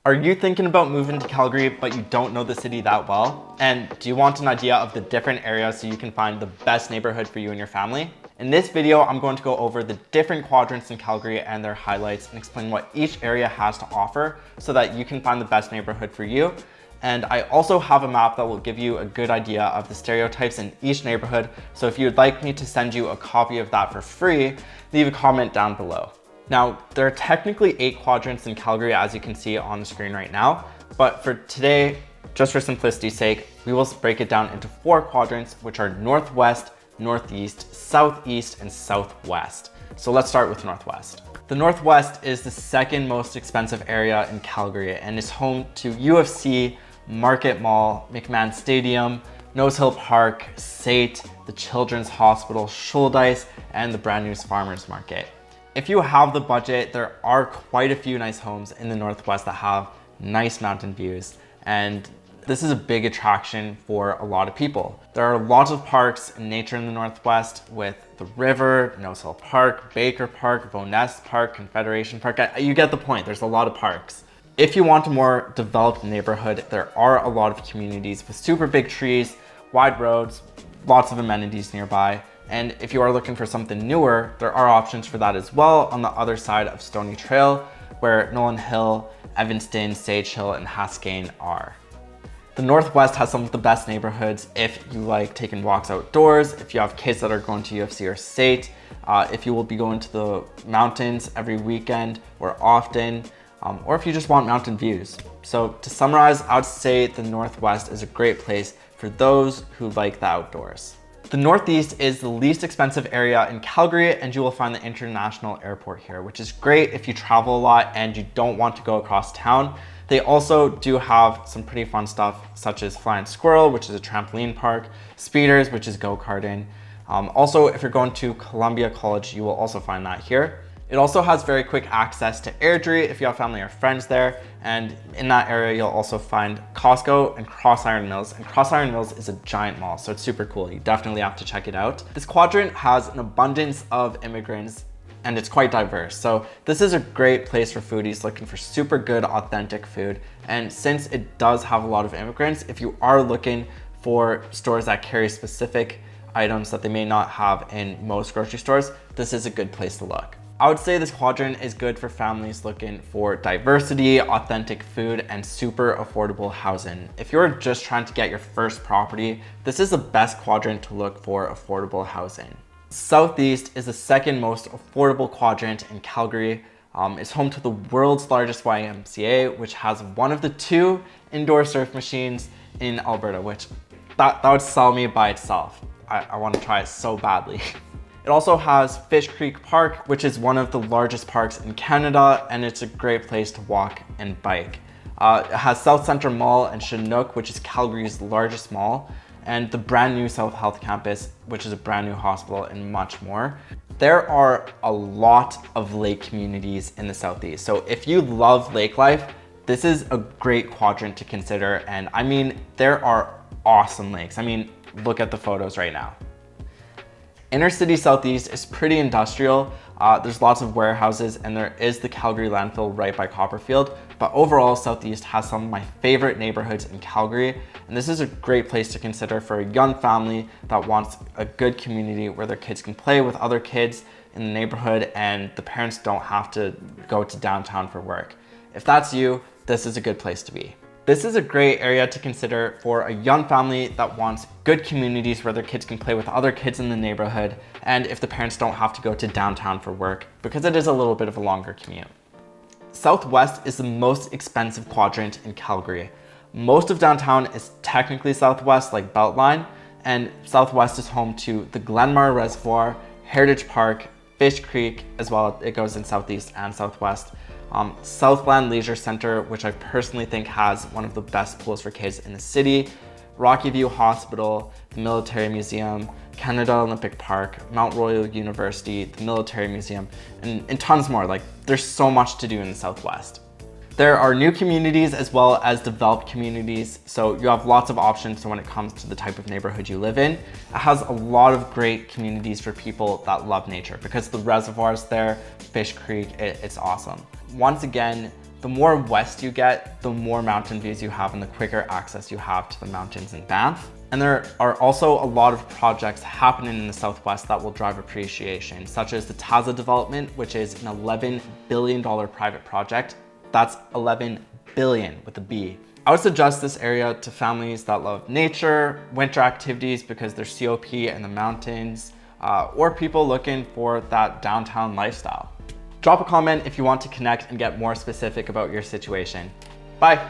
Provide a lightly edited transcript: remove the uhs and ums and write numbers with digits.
Are you thinking about moving to Calgary, but you don't know the city that well? And do you want an idea of the different areas so you can find the best neighborhood for you and your family? In this video, I'm going to go over the different quadrants in Calgary and their highlights and explain what each area has to offer so that you can find the best neighborhood for you. And I also have a map that will give you a good idea of the stereotypes in each neighborhood. So if you'd like me to send you a copy of that for free, leave a comment down below. Now, there are technically 8 quadrants in Calgary, as you can see on the screen right now. But for today, just for simplicity's sake, we will break it down into 4 quadrants, which are Northwest, Northeast, Southeast, and Southwest. So let's start with Northwest. The Northwest is the second most expensive area in Calgary and is home to UFC, Market Mall, McMahon Stadium, Nose Hill Park, SAIT, the Children's Hospital, Schultz, and the brand new Farmers Market. If you have the budget, there are quite a few nice homes in the Northwest that have nice mountain views, and this is a big attraction for a lot of people. There are lots of parks and nature in the Northwest with the river, Nose Hill Park, Baker Park, Voness Park, Confederation Park. You get the point, there's a lot of parks. If you want a more developed neighborhood, there are a lot of communities with super big trees, wide roads, lots of amenities nearby. And if you are looking for something newer, there are options for that as well on the other side of Stony Trail, where Nolan Hill, Evanston, Sage Hill, and Haskayne are. The Northwest has some of the best neighborhoods if you like taking walks outdoors, if you have kids that are going to UFC or SAIT, if you will be going to the mountains every weekend or often, or if you just want mountain views. So to summarize, I would say the Northwest is a great place for those who like the outdoors. The Northeast is the least expensive area in Calgary, and you will find the international airport here, which is great if you travel a lot and you don't want to go across town. They also do have some pretty fun stuff such as Flying Squirrel, which is a trampoline park, Speeders, which is go-karting. Also, if you're going to Columbia College, you will also find that here. It also has very quick access to Airdrie if you have family or friends there. And in that area, you'll also find Costco and Cross Iron Mills. And Cross Iron Mills is a giant mall, so it's super cool. You definitely have to check it out. This quadrant has an abundance of immigrants and it's quite diverse. So this is a great place for foodies looking for super good, authentic food. And since it does have a lot of immigrants, if you are looking for stores that carry specific items that they may not have in most grocery stores, this is a good place to look. I would say this quadrant is good for families looking for diversity, authentic food, and super affordable housing. If you're just trying to get your first property, this is the best quadrant to look for affordable housing. Southeast is the second most affordable quadrant in Calgary. It's home to the world's largest YMCA, which has one of the 2 indoor surf machines in Alberta, which that would sell me by itself. I want to try it so badly. It also has Fish Creek Park, which is one of the largest parks in Canada, and it's a great place to walk and bike. It has South Centre Mall and Chinook, which is Calgary's largest mall, and the brand new South Health Campus, which is a brand new hospital, and much more. There are a lot of lake communities in the Southeast. So if you love lake life, this is a great quadrant to consider. And I mean, there are awesome lakes. I mean, look at the photos right now. Inner city Southeast is pretty industrial. There's lots of warehouses and there is the Calgary landfill right by Copperfield. But overall, Southeast has some of my favorite neighborhoods in Calgary. And this is a great place to consider for a young family that wants a good community where their kids can play with other kids in the neighborhood and the parents don't have to go to downtown for work. If that's you, this is a good place to be. This is a great area to consider for a young family that wants good communities where their kids can play with other kids in the neighborhood, and if the parents don't have to go to downtown for work, because it is a little bit of a longer commute. Southwest is the most expensive quadrant in Calgary. Most of downtown is technically Southwest, like Beltline, and Southwest is home to the Glenmar Reservoir, Heritage Park, Fish Creek, as well. It goes in Southeast and Southwest. Southland Leisure Center, which I personally think has one of the best pools for kids in the city, Rocky View Hospital, the Military Museum, Canada Olympic Park, Mount Royal University, the Military Museum, and tons more. Like, there's so much to do in the Southwest. There are new communities as well as developed communities, so you have lots of options when it comes to the type of neighborhood you live in. It has a lot of great communities for people that love nature because the reservoirs there, Fish Creek, it's awesome. Once again, The more west you get, the more mountain views you have and the quicker access you have to the mountains in Banff. And there are also a lot of projects happening in the Southwest that will drive appreciation, such as the Taza development, which is an $11 billion private project. That's 11 billion with a B. I would suggest this area to families that love nature, winter activities because there's COP in the mountains, or people looking for that downtown lifestyle. Drop a comment if you want to connect and get more specific about your situation. Bye.